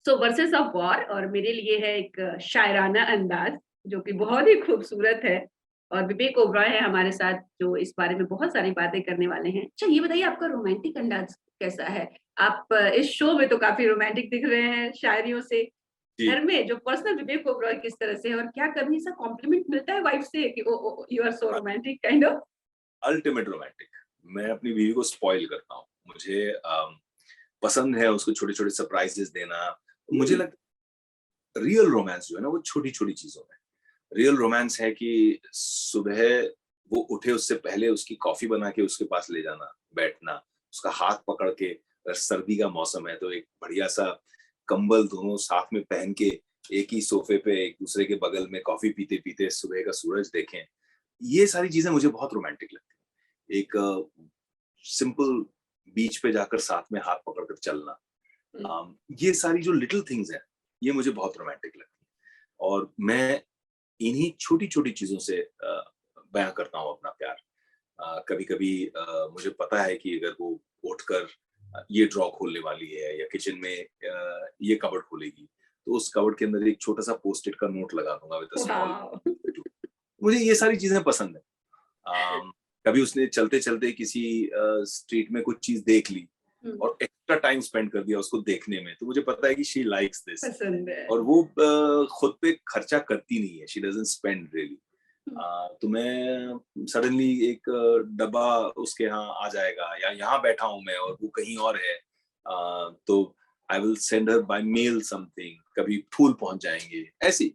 So versus of war और मेरे लिए है एक शायराना अंदाज जो कि बहुत ही खूबसूरत है और विवेक ओबरॉय है हमारे साथ जो इस बारे में बहुत सारी बातें करने वाले हैं। अच्छा ये बताइए आपका रोमांटिक अंदाज कैसा है? आप इस शो में तो काफ़ी रोमांटिक दिख रहे हैं शायरियों से। जी, घर में जो पर्सनल विवेक ओबरॉय किस तरह से है और क्या कभी ऐसा कॉम्प्लीमेंट मिलता है वाइफ से कि oh oh you are so romantic kind of? Ultimate romantic. मैं अपनी बीवी को स्पॉइल करता हूँ। मुझे पसंद है उसको छोटे-छोटे सरप्राइज़ेज़ देना। मुझे हुँ, लगता है रियल रोमांस जो है ना वो छोटी-छोटी चीज़ों में। रियल रोमांस है कि सुबह वो उठे उससे पहले उसकी कॉफ़ी बना के उसके पास ले जाना, बैठना, उसका हाथ पकड़ के अगर सर्दी का मौसम है तो एक बढ़िया-सा कंबल दोनों साथ में पहन के एक ही सोफ़े पे एक-दूसरे के बगल में कॉफ़ी पीते-पीते सुबह का सूरज देखें। ये सारी चीज़ें मुझे बहुत रोमांटिक लगती हैं। एक सिंपल बीच पे जाकर साथ में हाथ पकड़ कर चलना। हुँ, ये सारी जो लिटिल थिंग्स हैं, ये मुझे बहुत रोमांटिक लगती हैं और मैं इन्हीं छोटी-छोटी चीज़ों से बयाँ करता हूँ अपना प्यार। कभी-कभी मुझे पता है कि अगर वो उठकर ये ड्रॉ खोलने वाली है या किचन में ये कबर्ड खोलेगी, तो उस कबर्ड के अंदर एक छोटा-सा पोस्ट-इट का नोट लगा दूँगा विद अ स्मॉल वॉव! मुझे ये सारी चीज़ें पसंद हैं। कभी उसने चलते-चलते किसी स्ट्रीट में कुछ चीज़ देख ली हुँ, और एक्स्ट्रा टाइम स्पेंड कर दिया उसको देखने में, तो मुझे पता है कि शी लाइक्स दिस पसंद है। और वो खुद पे खर्चा करती नहीं है, शी डज़न्ट स्पेंड रियली। हुँ, तो मैं सडनली एक डब्बा उसके यहाँ आ जाएगा या यहाँ बैठा हूँ मैं और वो कहीं और है। तो I will send her by mail something कभी फूल पहुँच जाएँगे, ऐसे ही।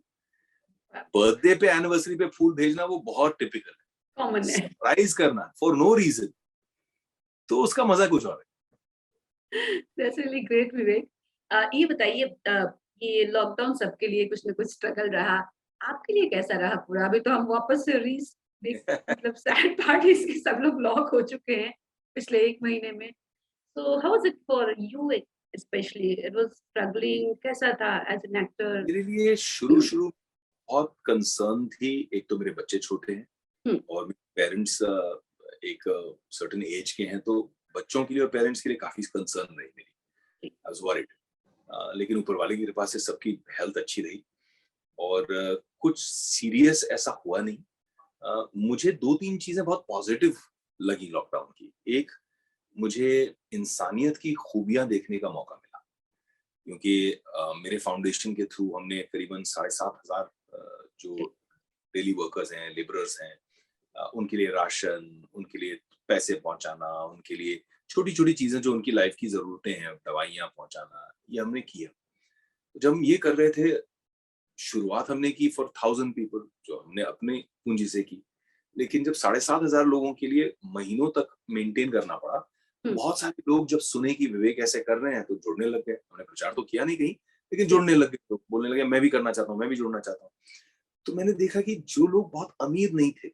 बर्थडे पे, एनिवर्सरी पे फूल भेजना वो बहुत टिपिकल है। कॉमन है। सरप्राइज़ करना फॉर नो रीज़न तो उसका मज़ा कुछ और है। दैट्स रियली ग्रेट विवेक। ये बताइए ये लॉकडाउन सबके लिए कुछ ना कुछ स्ट्रगल रहा। आपके लिए कैसा रहा पूरा? अभी तो हम वापस से देख मतलब सैड पार्टीज़ के सब लोग लॉक हो चुके हैं पिछले 1 महीने में। So how was it for you specially? It was struggling कैसा था एज़ एन एक्टर? मेरे लिए शुरू-शुरू बहुत कंसर्न थी, एक तो मेरे बच्चे छोटे हैं हुँ, और मेरे पेरेंट्स एक सर्टेन एज के हैं, तो बच्चों के लिए और पेरेंट्स के लिए काफ़ी कंसर्न रही मेरी। जी, आई वाज़ वरीड लेकिन ऊपर वाले की कृपा से सबकी हेल्थ अच्छी रही और कुछ सीरियस ऐसा हुआ नहीं। मुझे 2-3 चीज़ें बहुत पॉज़िटिव लगी लॉकडाउन की। एक, मुझे इंसानियत की खूबियाँ देखने का मौका मिला क्योंकि मेरे फाउंडेशन के थ्रू हमने करीबन 7,500 जी, जो डेली वर्कर्स हैं, लेबरर्स हैं उनके लिए राशन, उनके लिए पैसे पहुँचाना, उनके लिए छोटी-छोटी चीज़ें जो उनकी लाइफ़ की ज़रूरतें हैं, दवाइयाँ पहुँचाना, ये हमने किया। जब हम ये कर रहे थे, शुरुआत हमने की फॉर 1000 पीपल जो हमने अपनी पूँजी से की। लेकिन जब 7,500 लोगों के लिए महीनों तक मेंटेन करना पड़ा, तो हुँ, बहुत सारे लोग जब सुने कि विवेक ऐसे कर रहे हैं, तो जुड़ने लग गए। हमने प्रचार तो किया नहीं कहीं, लेकिन जी, जुड़ने लग गए लोग, बोलने लगे, "मैं भी करना चाहता हूँ, मैं भी जुड़ना चाहता हूँ।" तो मैंने देखा कि जो लोग बहुत अमीर नहीं थे,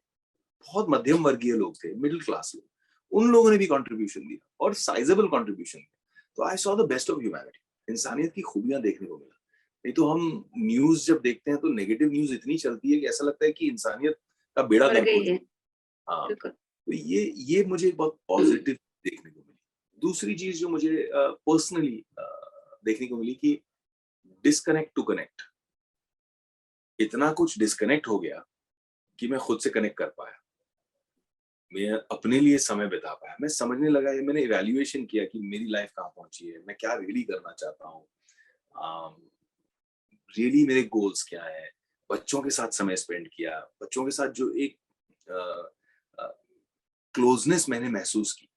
बहुत मध्यम वर्गीय लोग थे, मिडल क्लास लोग, उन लोगों ने भी कंट्रीब्यूशन दिया और साइज़ेबल कंट्रीब्यूशन दिया। तो I saw the best of humanity इंसानियत की खूबियाँ देखने को मिला। नहीं तो हम न्यूज़ जब देखते हैं तो नेगेटिव न्यूज़ इतनी चलती है कि ऐसा लगता है कि इंसानियत का बेड़ा बढ़ गर्क हो गई है, चुका है। हाँ, बिल्कुल। तो ये मुझे बहुत पॉज़िटिव देखने को मिली। दूसरी चीज़ जो मुझे पर्सनली देखने को मिली कि डिस्कनेक्ट टू कनेक्ट। इतना कुछ डिस्कनेक्ट हो गया कि मैं खुद से कनेक्ट कर पाया। मैं अपने लिए समय बिता पाया। मैं समझने लगा या मैंने इवैल्यूएशन किया कि मेरी लाइफ़ कहाँ पहुँची है, मैं क्या रियली करना चाहता हूँ। अ, रियली मेरे गोल्स क्या हैं? बच्चों के साथ समय स्पेंड किया, बच्चों के साथ जो एक अ अ, क्लोज़नेस मैंने महसूस की,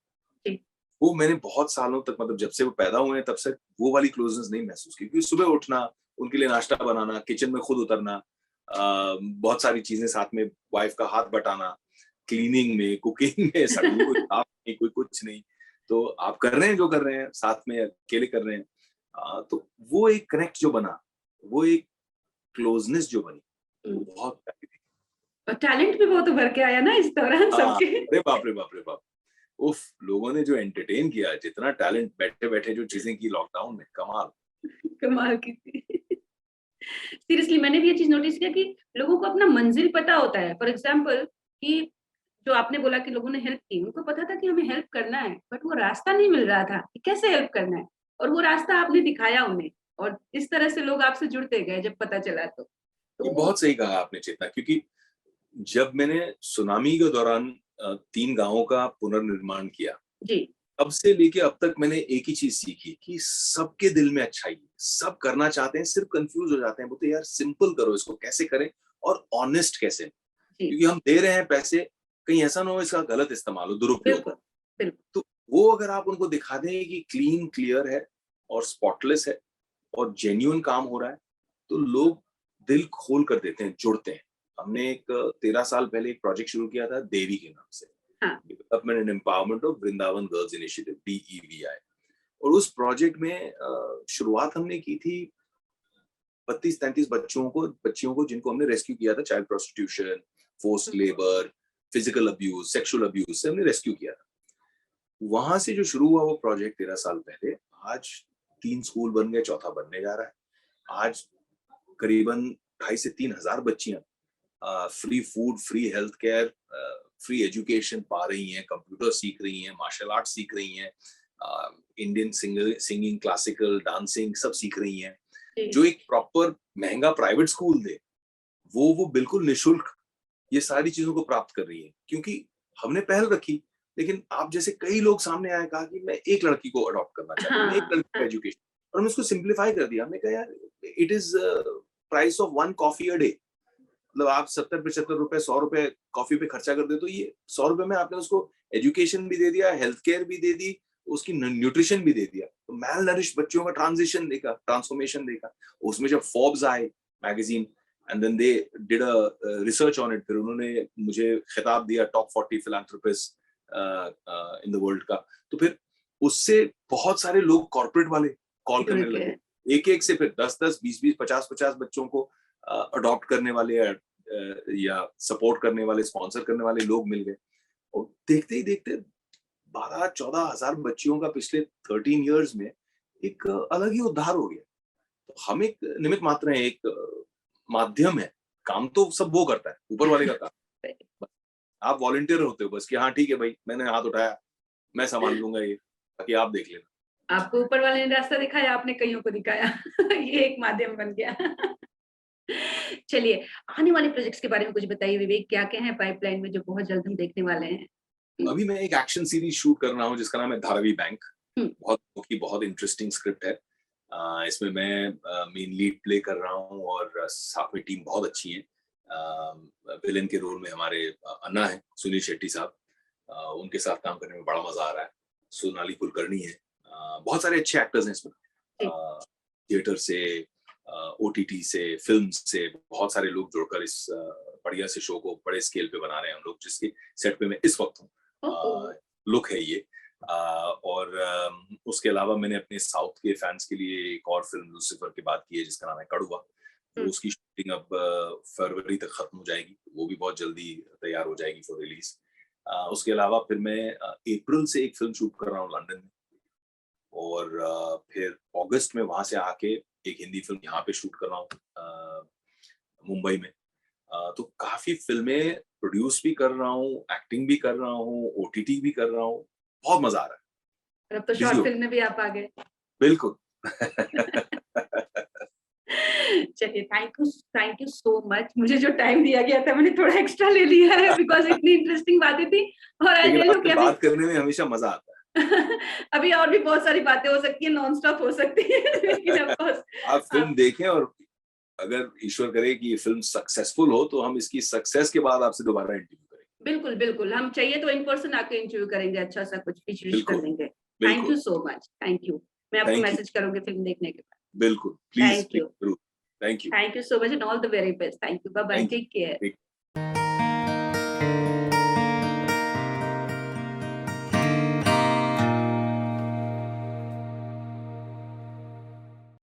जी, वो मैंने बहुत सालों तक मतलब जब से वो पैदा हुए हैं तब से वो वाली क्लोज़नेस नहीं महसूस की। क्योंकि सुबह उठना, उनके लिए नाश्ता बनाना, किचन में खुद उतरना बहुत सारी चीज़ें साथ में वाइफ़ का हाथ बटाना, क्लीनिंग में, कुकिंग में, सडनली कोई साफ नहीं, कोई कुछ नहीं। तो आप कर रहे हैं जो कर रहे हैं, साथ में अकेले कर रहे हैं। तो वो एक कनेक्ट जो बना, वो एक क्लोज़नेस जो बनी, वो हुँ। बहुत प्यारी थी। और टैलेंट भी बहुत उभर के आया ना इस दौरान हाँ, सबके। अरे बाप रे बाप रे बाप! उफ़! लोगों ने जो एंटरटेन किया, जितना टैलेंट बैठे-बैठे जो चीज़ें की लॉकडाउन में, कमाल। कमाल की थी। सीरियसली मैंने भी ये चीज़ नोटिस किया कि लोगों को अपना मंज़िल पता होता है। फॉर एग्ज़ाम्पल कि जो आपने बोला कि लोगों ने हेल्प की, उनको पता था कि हमें हेल्प करना है, बट वो रास्ता नहीं मिल रहा था कि कैसे हेल्प करना है और वो रास्ता आपने दिखाया उन्हें। और इस तरह से लोग आपसे जुड़ते गए जब पता चला ये बहुत सही कहा आपने चेतना, क्योंकि जब मैंने सुनामी के दौरान 3 गाँवों का पुनर्निर्माण किया, जी, तब से लेके अब तक मैंने एक ही चीज सीखी कि सबके दिल में अच्छाई है, सब करना चाहते हैं, सिर्फ कंफ्यूज हो जाते हैं, बोलते हैं यार सिंपल करो, इसको कैसे करें और ऑनेस्ट कैसे, जी, क्योंकि हम दे रहे हैं पैसे, कहीं ऐसा ना हो इसका गलत इस्तेमाल हो, दुरुपयोग बिल्कुल, हो। बिल्कुल, तो वो अगर आप उनको दिखा दें कि क्लीन क्लियर है और स्पॉटलेस है और जेन्युइन काम हो रहा है, तो लोग दिल खोल कर देते हैं, जुड़ते हैं। हमने एक 13 साल पहले एक प्रोजेक्ट शुरू किया था देवी के नाम से, हाँ, development and empowerment of Vrindavan girls initiative, DEVI। और उस प्रोजेक्ट में शुरुआत हमने की थी 32-33 बच्चियों को जिनको हमने रेस्क्यू किया था चाइल्ड प्रोस्टिट्यूशन, फोर्स्ड हुँ, labour, physical abuse, sexual abuse से हमने रेस्क्यू किया था। वहां से जो शुरू हुआ वो प्रोजेक्ट 13 साल पहले, आज 3 स्कूल बन गए, चौथा बनने जा रहा है। आज करीबन 2,500 से 3,000 बच्चियां free food, free health care, free education पा रही हैं, कंप्यूटर सीख रही हैं, मार्शल आर्ट सीख रही हैं, इंडियन सिंगिंग, क्लासिकल डांसिंग सब सीख रही हैं। जी, जो एक प्रॉपर महंगा प्राइवेट स्कूल दे, वो बिल्कुल निशुल्क ये सारी चीजों को प्राप्त कर रही है, क्योंकि हमने पहल रखी। लेकिन आप जैसे कई लोग सामने आए, कहा कि मैं एक लड़की को अडॉप्ट करना चाहती हूँ, मैं एक हाँ, लड़की को हाँ, एजुकेशन, और हमने उसको सिंप्लीफाई कर दिया। हमने कहा यार it is price of 1 coffee a day, मतलब आप 70-75 रुपए, 100 रुपए कॉफी पे खर्चा कर दे, तो ये 100 रुपए में आपने उसको एजुकेशन भी दे दिया, हेल्थ केयर भी दे दी, उसकी न्यूट्रिशन भी दे दिया। तो मैल नरिश बच्चों का ट्रांजिशन देखा, ट्रांसफॉर्मेशन देखा। उसमें जब फोर्ब्स आए magazine, and then they did a research on it, फिर उन्होंने मुझे खिताब दिया top 40 philanthropist in the world का। तो फिर उससे बहुत सारे लोग कॉर्पोरेट वाले कॉल जुड़ करने लगे, के, एक एक से फिर 10-10, 20-20, 50-50 बच्चों को अडॉप्ट करने वाले या सपोर्ट करने वाले, स्पॉन्सर करने वाले लोग मिल गए। और देखते ही देखते 12-14 हजार बच्चियों का पिछले 13 इयर्स में एक अलग ही उद्धार हो गया। तो हम एक निमित्त मात्र हैं, एक माध्यम है, काम तो सब वो करता है, ऊपर वाले का काम। आप वॉलंटियर होते हो बस कि हाँ ठीक है भाई, मैंने हाथ उठाया, मैं संभाल लूंगा ये, बाकी आप देख लेना। आपको ऊपर वाले ने रास्ता दिखाया, आपने कईयों को दिखाया। ये एक माध्यम बन गया। चलिए, आने वाले प्रोजेक्ट्स के बारे में कुछ बताइए विवेक, क्या-क्या हैं पाइपलाइन में जो बहुत जल्द हम देखने वाले हैं? हुँ, अभी मैं एक एक्शन सीरीज शूट कर रहा हूँ जिसका नाम है धारावी बैंक। हुँ, बहुत इंटरेस्टिंग स्क्रिप्ट है। इसमें मैं मेन लीड प्ले कर रहा हूँ और साथ में टीम बहुत अच्छी है। विलेन के रोल में हमारे अन्ना है, सुनील शेट्टी साहब। उनके साथ काम करने में बड़ा मजा आ रहा है। सोनाली कुलकर्णी है। बहुत सारे अच्छे एक्टर्स हैं इसमें। जी, थिएटर से, ओटीटी से, फिल्म से बहुत सारे लोग जुड़कर इस बढ़िया से शो को बड़े स्केल पे बना रहे हैं हम लोग, जिसके सेट पे मैं इस वक्त हूँ। ओहो! लुक है ये। और उसके अलावा मैंने अपने साउथ के फैंस के लिए एक और फिल्म लूसीफर की बात की है जिसका नाम है कड़वा। हुँ, वो उसकी शूटिंग अब फरवरी तक खत्म हो जाएगी, वो भी बहुत जल्दी तैयार हो जाएगी फॉर रिलीज। उसके अलावा फिर मैं अप्रैल से एक फिल्म शूट कर रहा हूँ लंदन में, और फिर अगस्त में वहां से आके एक हिंदी फिल्म यहाँ पे शूट कर रहा हूँ मुंबई में। तो काफी फिल्में प्रोड्यूस भी कर रहा हूँ, एक्टिंग भी कर रहा हूँ, ओटीटी भी कर रहा हूँ। बहुत मजा आ रहा और अब तो है, बिजी शॉर्ट हो फ़िल्म में भी आप आ गए। बिल्कुल। चलिए, थैंक यू सो मच। मुझे जो टाइम दिया गया था मैंने थोड़ा एक्स्ट्रा ले लिया है बिकॉज़ इतनी इंटरेस्टिंग बातें थी और आई लेकिन टेल यू आपसे कि अभी बात करने में हमेशा मजा आता है। अभी और भी बहुत सारी बातें हो सकती हैं, नॉन स्टॉप हो सकती है लेकिन ऑफ कोर्स आप फिल्म आप देखें, और अगर ईश्वर करे कि ये फिल्म सक्सेसफुल हो तो हम इसकी सक्सेस के बाद आपसे दोबारा इंटरव्यू करेंगे। बिल्कुल, बिल्कुल। हम चाहिए तो इन पर्सन आके इंटरव्यू करेंगे, अच्छा-सा कुछ पिच-विच कर बिल्कुल, देंगे। थैंक यू बिल्कुल। So much. Thank you. मैं आपको थैंक यू। मैसेज करूँगी फ़िल्म देखने के बाद। बिल्कुल, प्लीज थैंक प्लीज यू। जरूर। Thank you. Thank you so much and all the very best. Thank you. Bye bye. Thank take care. You.